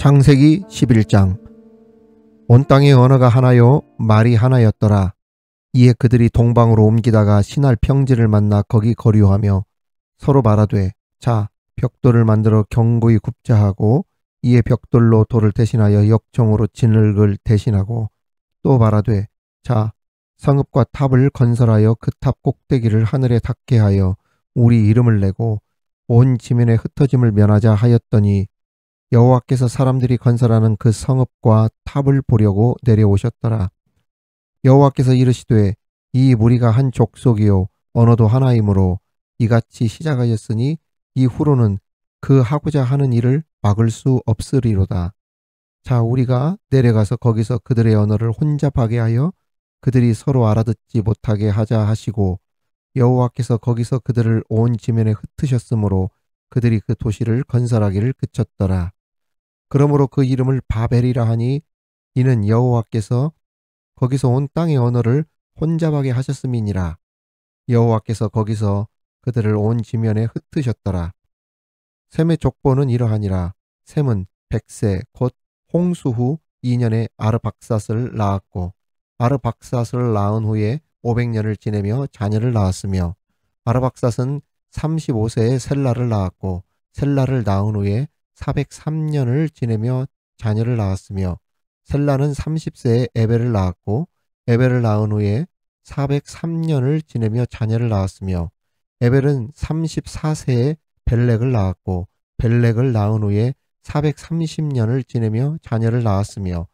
창세기 11장. 온 땅의 언어가 하나요 말이 하나였더라. 이에 그들이 동방으로 옮기다가 신할 평지를 만나 거기 거류하며 서로 말하되, 자, 벽돌을 만들어 견고히 굽자 하고, 이에 벽돌로 돌을 대신하여 역청으로 진흙을 대신하고, 또 말하되, 자, 성읍과 탑을 건설하여 그 탑 꼭대기를 하늘에 닿게 하여 우리 이름을 내고 온 지면에 흩어짐을 면하자 하였더니, 여호와께서 사람들이 건설하는 그 성읍과 탑을 보려고 내려오셨더라. 여호와께서 이르시되, 이 무리가 한 족속이요 언어도 하나이므로 이같이 시작하였으니 이후로는 그 하고자 하는 일을 막을 수 없으리로다. 자, 우리가 내려가서 거기서 그들의 언어를 혼잡하게 하여 그들이 서로 알아듣지 못하게 하자 하시고, 여호와께서 거기서 그들을 온 지면에 흩으셨으므로 그들이 그 도시를 건설하기를 그쳤더라. 그러므로 그 이름을 바벨이라 하니, 이는 여호와께서 거기서 온 땅의 언어를 혼잡하게 하셨음이니라. 여호와께서 거기서 그들을 온 지면에 흩으셨더라. 셈의 족보는 이러하니라. 셈은 100세 곧 홍수 후 2년에 아르박삿을 낳았고, 아르박삿을 낳은 후에 500년을 지내며 자녀를 낳았으며, 아르박삿은 35세에 셀라를 낳았고, 셀라를 낳은 후에 403년을 지내며 자녀를 낳았으며, 셀라는 30세에 에벨을 낳았고, 에벨을 낳은 후에 403년을 지내며 자녀를 낳았으며, 에벨은 34세에 벨렉을 낳았고, 벨렉을 낳은 후에 430년을 지내며 자녀를 낳았으며,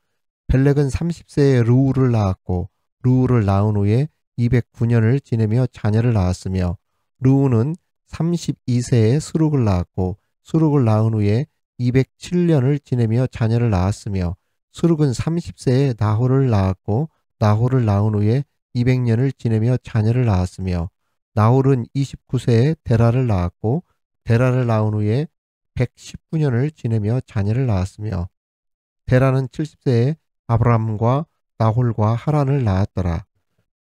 벨렉은 30세에 르우를 낳았고, 르우를 낳은 후에 209년을 지내며 자녀를 낳았으며, 르우는 32세에 스룩을 낳았고, 스룩을 낳은 후에 207년을 지내며 자녀를 낳았으며, 스룩은 30세에 나홀을 낳았고, 나홀을 낳은 후에 200년을 지내며 자녀를 낳았으며, 나홀은 29세에 데라를 낳았고, 데라를 낳은 후에 119년을 지내며 자녀를 낳았으며, 데라는 70세에 아브람과 나홀과 하란을 낳았더라.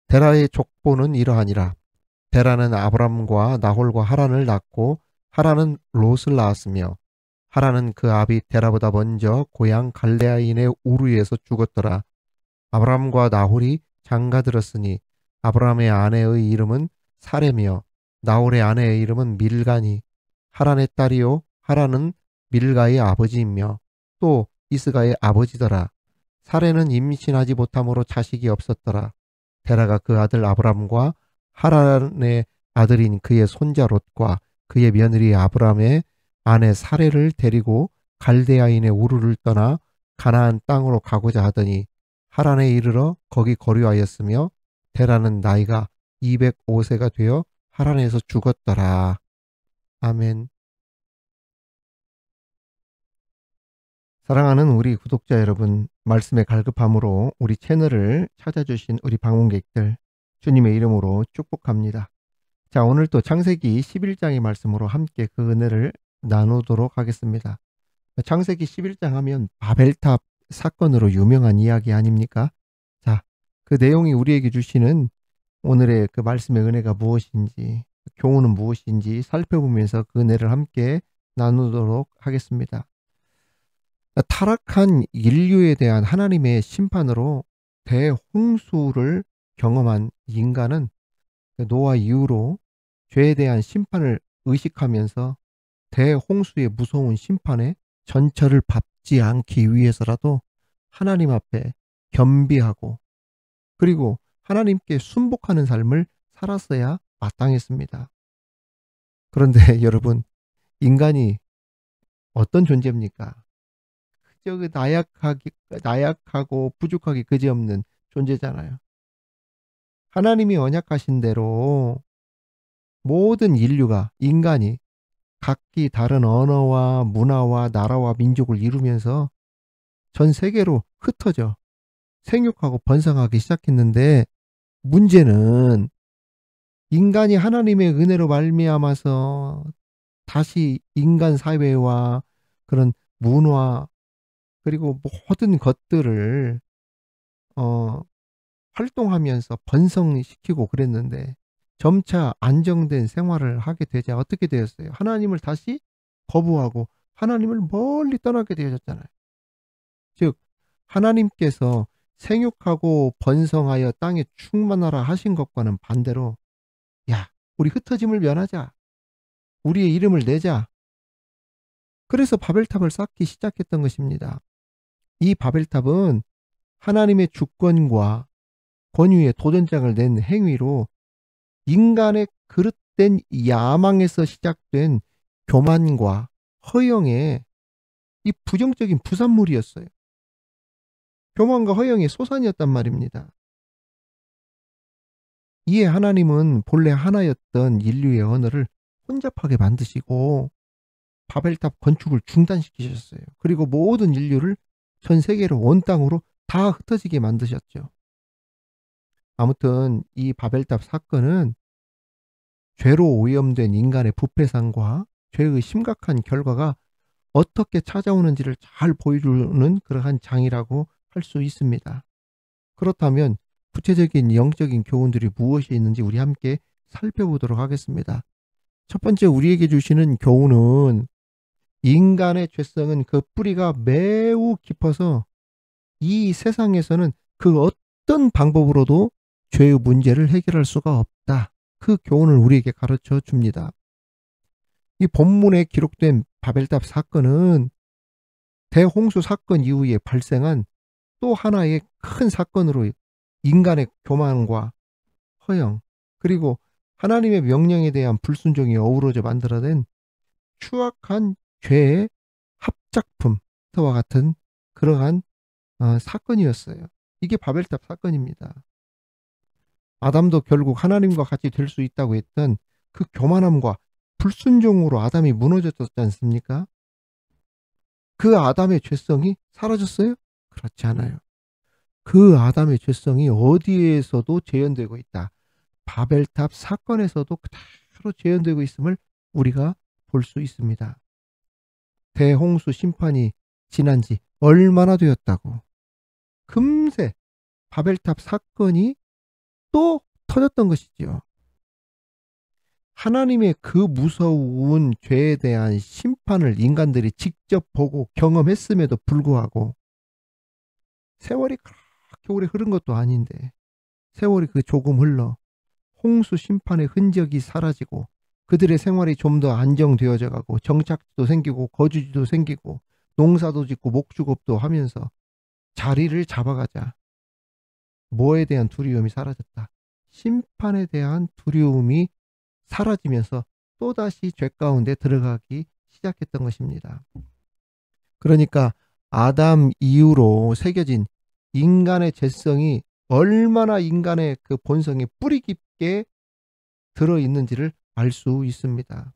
데라의 족보는 이러하니라. 데라는 아브람과 나홀과 하란을 낳고, 하란은 롯을 낳았으며, 하란은 그 아비 데라보다 먼저 고향 갈레아인의 우르에서 죽었더라. 아브람과 나홀이 장가들었으니 아브람의 아내의 이름은 사레며 나홀의 아내의 이름은 밀가니, 하란의 딸이요 하란은 밀가의 아버지이며 또 이스가의 아버지더라. 사레는 임신하지 못함으로 자식이 없었더라. 데라가 그 아들 아브람과 하란의 아들인 그의 손자 롯과 그의 며느리 아브람의 아내 사레를 데리고 갈대아인의 우르를 떠나 가나안 땅으로 가고자 하더니 하란에 이르러 거기 거류하였으며, 데라는 나이가 205세가 되어 하란에서 죽었더라. 아멘. 사랑하는 우리 구독자 여러분, 말씀의 갈급함으로 우리 채널을 찾아주신 우리 방문객들, 주님의 이름으로 축복합니다. 자, 오늘 또 창세기 11장의 말씀으로 함께 그 은혜를 나누도록 하겠습니다. 창세기 11장 하면 바벨탑 사건으로 유명한 이야기 아닙니까? 자, 그 내용이 우리에게 주시는 오늘의 그 말씀의 은혜가 무엇인지, 교훈은 무엇인지 살펴보면서 그 은혜를 함께 나누도록 하겠습니다. 타락한 인류에 대한 하나님의 심판으로 대홍수를 경험한 인간은 노아 이후로 죄에 대한 심판을 의식하면서 대홍수의 무서운 심판에 전철을 밟지 않기 위해서라도 하나님 앞에 겸비하고, 그리고 하나님께 순복하는 삶을 살았어야 마땅했습니다. 그런데 여러분, 인간이 어떤 존재입니까? 그저 그 나약하고 부족하기 그지없는 존재잖아요. 하나님이 언약하신 대로 모든 인류가, 인간이 각기 다른 언어와 문화와 나라와 민족을 이루면서 전 세계로 흩어져 생육하고 번성하기 시작했는데, 문제는 인간이 하나님의 은혜로 말미암아서 다시 인간 사회와 그런 문화 그리고 모든 것들을 활동하면서 번성시키고 그랬는데, 점차 안정된 생활을 하게 되자 어떻게 되었어요? 하나님을 다시 거부하고 하나님을 멀리 떠나게 되어졌잖아요. 즉 하나님께서 생육하고 번성하여 땅에 충만하라 하신 것과는 반대로 야, 우리 흩어짐을 면하자. 우리의 이름을 내자. 그래서 바벨탑을 쌓기 시작했던 것입니다. 이 바벨탑은 하나님의 주권과 권위의 도전장을 낸 행위로 인간의 그릇된 야망에서 시작된 교만과 허영의 이 부정적인 부산물이었어요. 교만과 허영의 소산이었단 말입니다. 이에 하나님은 본래 하나였던 인류의 언어를 혼잡하게 만드시고 바벨탑 건축을 중단시키셨어요. 그리고 모든 인류를 전 세계로 온 땅으로 다 흩어지게 만드셨죠. 아무튼 이 바벨탑 사건은 죄로 오염된 인간의 부패상과 죄의 심각한 결과가 어떻게 찾아오는지를 잘 보여주는 그러한 장이라고 할 수 있습니다. 그렇다면 구체적인 영적인 교훈들이 무엇이 있는지 우리 함께 살펴보도록 하겠습니다. 첫 번째 우리에게 주시는 교훈은 인간의 죄성은 그 뿌리가 매우 깊어서 이 세상에서는 그 어떤 방법으로도 죄의 문제를 해결할 수가 없다. 그 교훈을 우리에게 가르쳐 줍니다. 이 본문에 기록된 바벨탑 사건은 대홍수 사건 이후에 발생한 또 하나의 큰 사건으로 인간의 교만과 허영 그리고 하나님의 명령에 대한 불순종이 어우러져 만들어낸 추악한 죄의 합작품과 같은 그러한 사건이었어요. 이게 바벨탑 사건입니다. 아담도 결국 하나님과 같이 될 수 있다고 했던 그 교만함과 불순종으로 아담이 무너졌지 않습니까? 그 아담의 죄성이 사라졌어요? 그렇지 않아요. 그 아담의 죄성이 어디에서도 재현되고 있다. 바벨탑 사건에서도 그대로 재현되고 있음을 우리가 볼 수 있습니다. 대홍수 심판이 지난 지 얼마나 되었다고. 금세 바벨탑 사건이 또 터졌던 것이지요. 하나님의 그 무서운 죄에 대한 심판을 인간들이 직접 보고 경험했음에도 불구하고 세월이 그렇게 오래 흐른 것도 아닌데 세월이 그 조금 흘러 홍수 심판의 흔적이 사라지고 그들의 생활이 좀 더 안정되어져 가고 정착지도 생기고 거주지도 생기고 농사도 짓고 목축업도 하면서 자리를 잡아가자. 뭐에 대한 두려움이 사라졌다. 심판에 대한 두려움이 사라지면서 또다시 죄 가운데 들어가기 시작했던 것입니다. 그러니까 아담 이후로 새겨진 인간의 죄성이 얼마나 인간의 그 본성에 뿌리 깊게 들어있는지를 알 수 있습니다.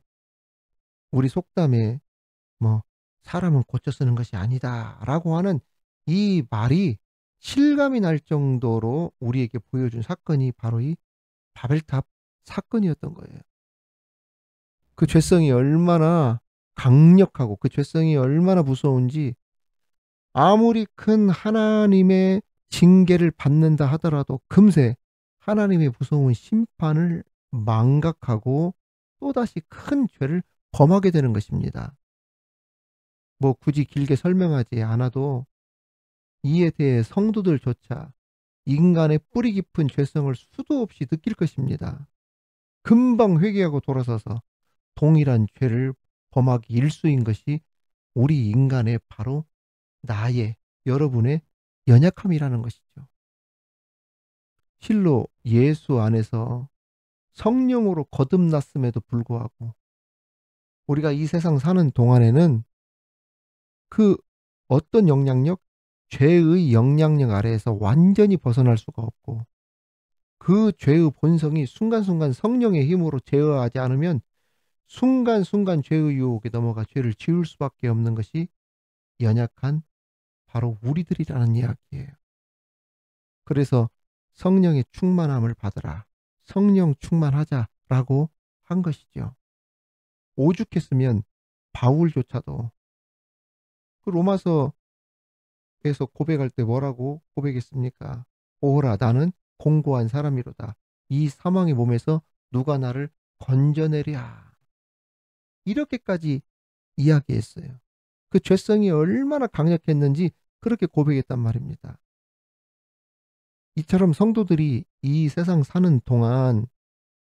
우리 속담에 사람은 고쳐 쓰는 것이 아니다 라고 하는 이 말이 실감이 날 정도로 우리에게 보여준 사건이 바로 이 바벨탑 사건이었던 거예요. 그 죄성이 얼마나 강력하고 그 죄성이 얼마나 무서운지 아무리 큰 하나님의 징계를 받는다 하더라도 금세 하나님의 무서운 심판을 망각하고 또다시 큰 죄를 범하게 되는 것입니다. 굳이 길게 설명하지 않아도 이에 대해 성도들조차 인간의 뿌리 깊은 죄성을 수도 없이 느낄 것입니다. 금방 회개하고 돌아서서 동일한 죄를 범하기 일쑤인 것이 우리 인간의 바로 나의 여러분의 연약함이라는 것이죠. 실로 예수 안에서 성령으로 거듭났음에도 불구하고 우리가 이 세상 사는 동안에는 그 어떤 영향력, 죄의 영향력 아래에서 완전히 벗어날 수가 없고 그 죄의 본성이 순간순간 성령의 힘으로 제어하지 않으면 순간순간 죄의 유혹에 넘어가 죄를 지을 수밖에 없는 것이 연약한 바로 우리들이라는 이야기예요. 그래서 성령의 충만함을 받으라. 성령 충만하자라고 한 것이죠. 오죽했으면 바울조차도 그 로마서에서 고백할 때 뭐라고 고백했습니까? 오라 나는 공고한 사람이로다. 이 사망의 몸에서 누가 나를 건져내랴. 이렇게까지 이야기했어요. 그 죄성이 얼마나 강력했는지 그렇게 고백했단 말입니다. 이처럼 성도들이 이 세상 사는 동안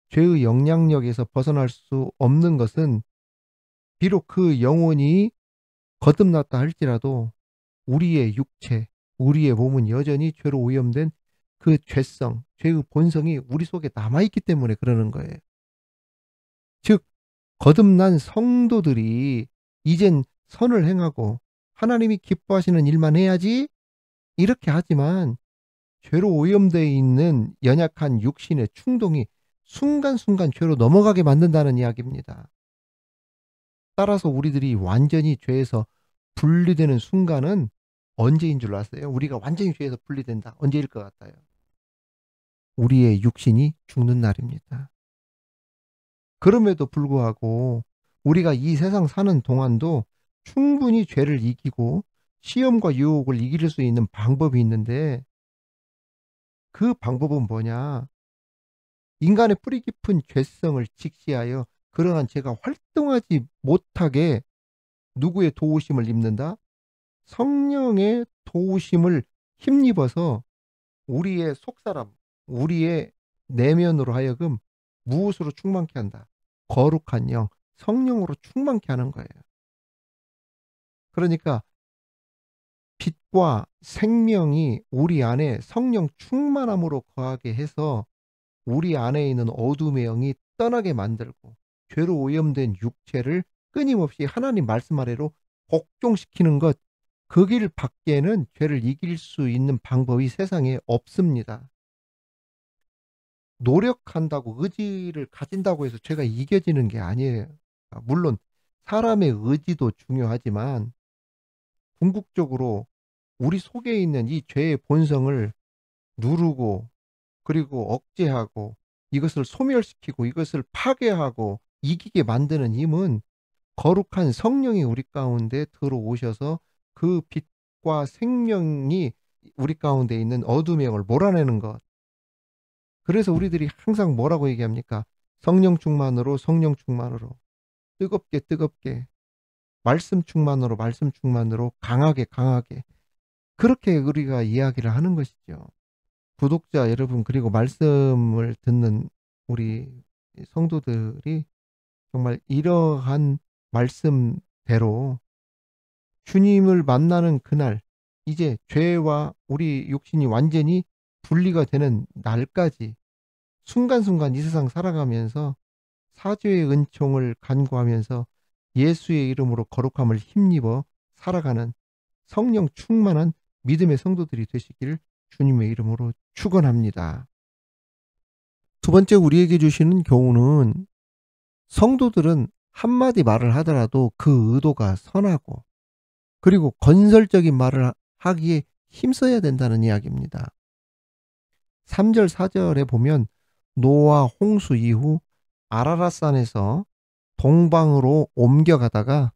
죄의 영향력에서 벗어날 수 없는 것은 비록 그 영혼이 거듭났다 할지라도 우리의 육체, 우리의 몸은 여전히 죄로 오염된 그 죄성, 죄의 본성이 우리 속에 남아있기 때문에 그러는 거예요. 즉, 거듭난 성도들이 이젠 선을 행하고 하나님이 기뻐하시는 일만 해야지 이렇게 하지만 죄로 오염되어 있는 연약한 육신의 충동이 순간순간 죄로 넘어가게 만든다는 이야기입니다. 따라서 우리들이 완전히 죄에서 분리되는 순간은 언제인 줄 아세요? 우리가 완전히 죄에서 분리된다. 언제일 것 같아요? 우리의 육신이 죽는 날입니다. 그럼에도 불구하고 우리가 이 세상 사는 동안도 충분히 죄를 이기고 시험과 유혹을 이길 수 있는 방법이 있는데 그 방법은 뭐냐? 인간의 뿌리 깊은 죄성을 직시하여 그러한 죄가 활동하지 못하게 누구의 도우심을 입는다? 성령의 도우심을 힘입어서 우리의 속사람, 우리의 내면으로 하여금 무엇으로 충만케 한다? 거룩한 영, 성령으로 충만케 하는 거예요. 그러니까 빛과 생명이 우리 안에 성령 충만함으로 거하게 해서 우리 안에 있는 어둠의 영이 떠나게 만들고 죄로 오염된 육체를 끊임없이 하나님 말씀 아래로 복종시키는 것, 그 길 밖에는 죄를 이길 수 있는 방법이 세상에 없습니다. 노력한다고 의지를 가진다고 해서 죄가 이겨지는 게 아니에요. 물론 사람의 의지도 중요하지만 궁극적으로 우리 속에 있는 이 죄의 본성을 누르고 그리고 억제하고 이것을 소멸시키고 이것을 파괴하고 이기게 만드는 힘은 거룩한 성령이 우리 가운데 들어오셔서 그 빛과 생명이 우리 가운데 있는 어둠의 영을 몰아내는 것. 그래서 우리들이 항상 뭐라고 얘기합니까? 성령 충만으로 성령 충만으로 뜨겁게 뜨겁게 말씀 충만으로 말씀 충만으로 강하게 강하게 그렇게 우리가 이야기를 하는 것이죠. 구독자 여러분 그리고 말씀을 듣는 우리 성도들이 정말 이러한 말씀대로 주님을 만나는 그날 이제 죄와 우리 육신이 완전히 분리가 되는 날까지 순간순간 이 세상 살아가면서 사죄의 은총을 간구하면서 예수의 이름으로 거룩함을 힘입어 살아가는 성령 충만한 믿음의 성도들이 되시기를 주님의 이름으로 축원합니다. 두 번째 우리에게 주시는 교훈은 성도들은 한마디 말을 하더라도 그 의도가 선하고 그리고 건설적인 말을 하기에 힘써야 된다는 이야기입니다. 3절 4절에 보면 노아 홍수 이후 아라랏산에서 동방으로 옮겨가다가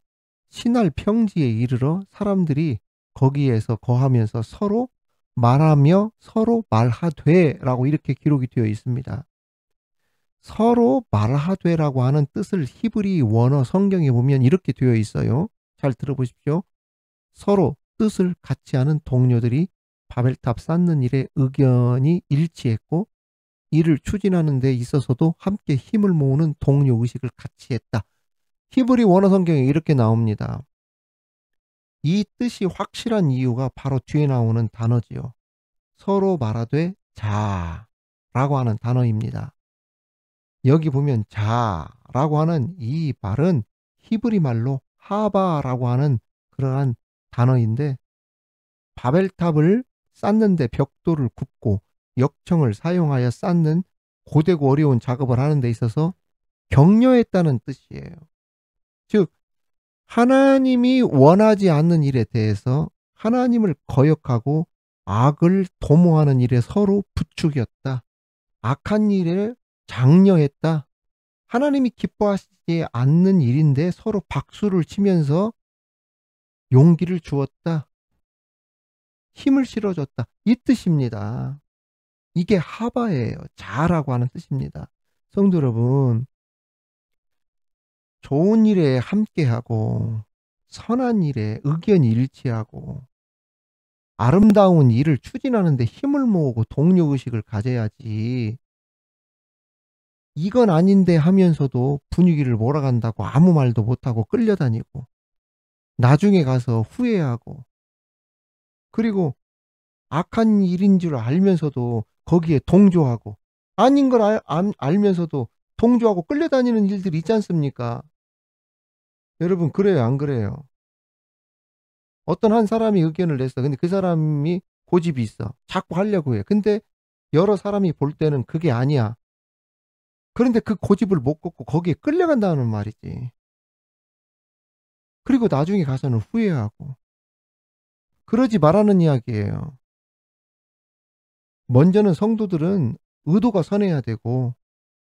시날 평지에 이르러 사람들이 거기에서 거하면서 서로 말하며 서로 말하되라고 이렇게 기록이 되어 있습니다. 서로 말하되라고 하는 뜻을 히브리 원어 성경에 보면 이렇게 되어 있어요. 잘 들어보십시오. 서로 뜻을 같이 하는 동료들이 바벨탑 쌓는 일에 의견이 일치했고 이를 추진하는 데 있어서도 함께 힘을 모으는 동료 의식을 같이 했다. 히브리 원어 성경에 이렇게 나옵니다. 이 뜻이 확실한 이유가 바로 뒤에 나오는 단어지요. 서로 말하되 자라고 하는 단어입니다. 여기 보면 자라고 하는 이 말은 히브리 말로 하바라고 하는 그러한 단어인데 바벨탑을 쌓는데 벽돌을 굽고 역청을 사용하여 쌓는 고되고 어려운 작업을 하는 데 있어서 격려했다는 뜻이에요. 즉 하나님이 원하지 않는 일에 대해서 하나님을 거역하고 악을 도모하는 일에 서로 부추겼다. 악한 일에 장려했다. 하나님이 기뻐하시지 않는 일인데 서로 박수를 치면서 용기를 주었다. 힘을 실어줬다. 이 뜻입니다. 이게 하바예요. 자라고 하는 뜻입니다. 성도 여러분, 좋은 일에 함께하고 선한 일에 의견이 일치하고 아름다운 일을 추진하는 데 힘을 모으고 동료의식을 가져야지, 이건 아닌데 하면서도 분위기를 몰아간다고 아무 말도 못하고 끌려다니고 나중에 가서 후회하고, 그리고 악한 일인 줄 알면서도 거기에 동조하고, 아닌 걸 알면서도 동조하고 끌려다니는 일들이 있지 않습니까? 여러분, 그래요 안 그래요? 어떤 한 사람이 의견을 냈어. 근데 그 사람이 고집이 있어. 자꾸 하려고 해. 근데 여러 사람이 볼 때는 그게 아니야. 그런데 그 고집을 못 꺾고 거기에 끌려간다는 말이지. 그리고 나중에 가서는 후회하고. 그러지 말라는 이야기예요. 먼저는 성도들은 의도가 선해야 되고,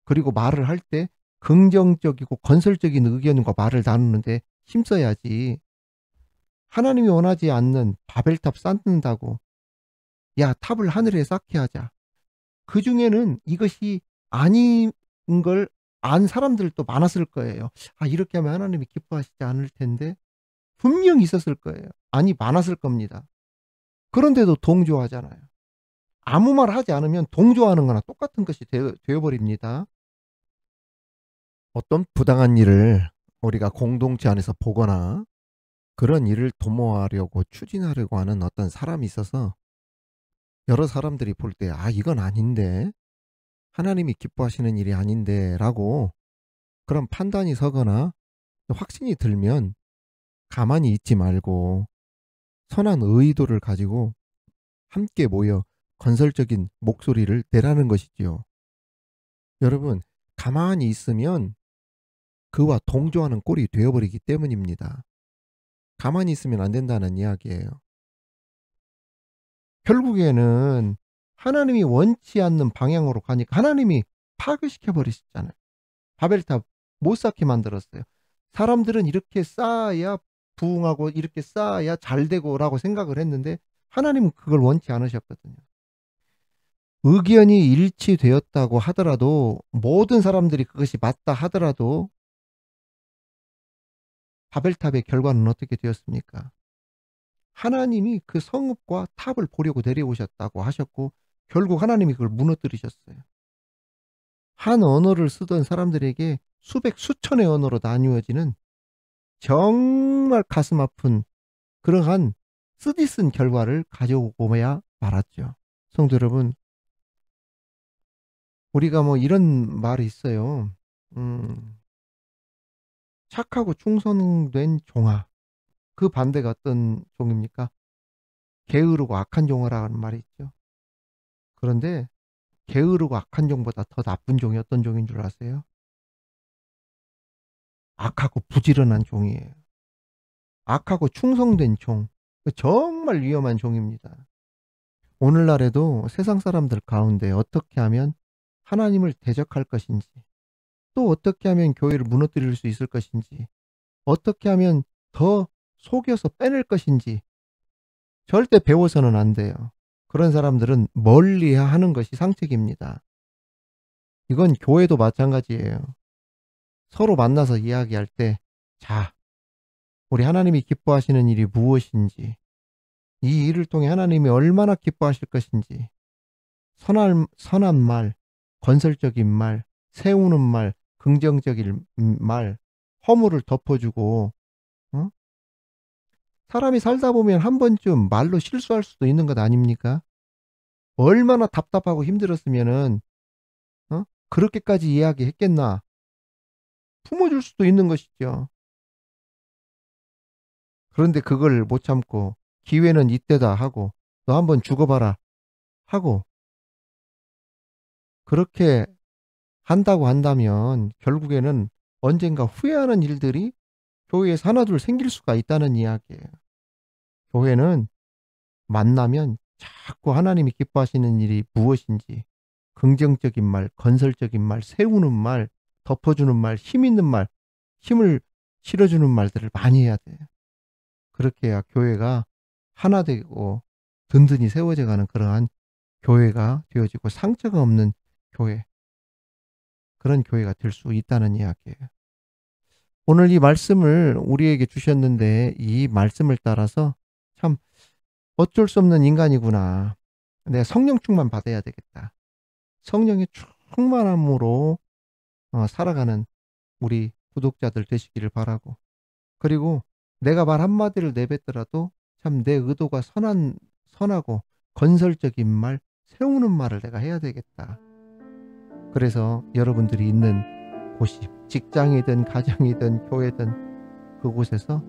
그리고 말을 할 때 긍정적이고 건설적인 의견과 말을 나누는데 힘써야지. 하나님이 원하지 않는 바벨탑 쌓는다고 야 탑을 하늘에 쌓게 하자, 그중에는 이것이 아닌 걸 안 사람들도 많았을 거예요. 아, 이렇게 하면 하나님이 기뻐하시지 않을 텐데, 분명히 있었을 거예요. 아니, 많았을 겁니다. 그런데도 동조하잖아요. 아무 말 하지 않으면 동조하는 거나 똑같은 것이 되어버립니다. 어떤 부당한 일을 우리가 공동체 안에서 보거나 그런 일을 도모하려고 추진하려고 하는 어떤 사람이 있어서 여러 사람들이 볼 때 아, 이건 아닌데, 하나님이 기뻐하시는 일이 아닌데 라고 그런 판단이 서거나 확신이 들면 가만히 있지 말고 선한 의도를 가지고 함께 모여 건설적인 목소리를 내라는 것이지요. 여러분, 가만히 있으면 그와 동조하는 꼴이 되어버리기 때문입니다. 가만히 있으면 안 된다는 이야기예요. 결국에는 하나님이 원치 않는 방향으로 가니까 하나님이 파괴시켜 버리셨잖아요. 바벨탑 못 쌓게 만들었어요. 사람들은 이렇게 쌓아야 부흥하고 이렇게 쌓아야 잘 되고라고 생각을 했는데 하나님은 그걸 원치 않으셨거든요. 의견이 일치되었다고 하더라도, 모든 사람들이 그것이 맞다 하더라도 바벨탑의 결과는 어떻게 되었습니까? 하나님이 그 성읍과 탑을 보려고 내려오셨다고 하셨고 결국 하나님이 그걸 무너뜨리셨어요. 한 언어를 쓰던 사람들에게 수백 수천의 언어로 나뉘어지는 정말 가슴 아픈 그러한 쓰디쓴 결과를 가져오고야 말았죠. 성도 여러분, 우리가 뭐 이런 말이 있어요. 착하고 충성된 종아. 그 반대가 어떤 종입니까? 게으르고 악한 종아라는 말이 있죠. 그런데 게으르고 악한 종보다 더 나쁜 종이 어떤 종인 줄 아세요? 악하고 부지런한 종이에요. 악하고 충성된 종. 정말 위험한 종입니다. 오늘날에도 세상 사람들 가운데 어떻게 하면 하나님을 대적할 것인지, 또 어떻게 하면 교회를 무너뜨릴 수 있을 것인지, 어떻게 하면 더 속여서 빼낼 것인지 절대 배워서는 안 돼요. 그런 사람들은 멀리 하는 것이 상책입니다. 이건 교회도 마찬가지예요. 서로 만나서 이야기할 때, 자, 우리 하나님이 기뻐하시는 일이 무엇인지, 이 일을 통해 하나님이 얼마나 기뻐하실 것인지, 선한 말, 건설적인 말, 세우는 말, 긍정적인 말, 허물을 덮어주고, 어? 사람이 살다 보면 한 번쯤 말로 실수할 수도 있는 것 아닙니까? 얼마나 답답하고 힘들었으면은 그렇게까지 이야기했겠나? 품어줄 수도 있는 것이죠. 그런데 그걸 못 참고 기회는 이때다 하고 너 한번 죽어봐라 하고 그렇게 한다고 한다면 결국에는 언젠가 후회하는 일들이 교회에서 하나둘 생길 수가 있다는 이야기예요. 교회는 만나면 자꾸 하나님이 기뻐하시는 일이 무엇인지 긍정적인 말, 건설적인 말, 세우는 말, 덮어주는 말, 힘 있는 말, 힘을 실어주는 말들을 많이 해야 돼요. 그렇게 해야 교회가 하나 되고 든든히 세워져 가는 그러한 교회가 되어지고 상처가 없는 교회, 그런 교회가 될 수 있다는 이야기예요. 오늘 이 말씀을 우리에게 주셨는데 이 말씀을 따라서 참 어쩔 수 없는 인간이구나. 내가 성령 충만 받아야 되겠다. 성령의 충만함으로 살아가는 우리 구독자들 되시기를 바라고, 그리고 내가 말 한마디를 내뱉더라도 참 내 의도가 선하고 건설적인 말, 세우는 말을 내가 해야 되겠다. 그래서 여러분들이 있는 곳이 직장이든 가정이든 교회든 그곳에서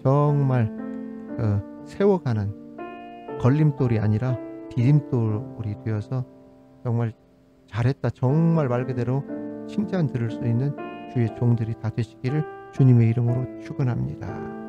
정말 세워가는 걸림돌이 아니라 디딤돌이 되어서 정말 잘했다, 정말 말 그대로 칭찬 들을 수 있는 주의 종들이 다 되시기를 주님의 이름으로 축원합니다.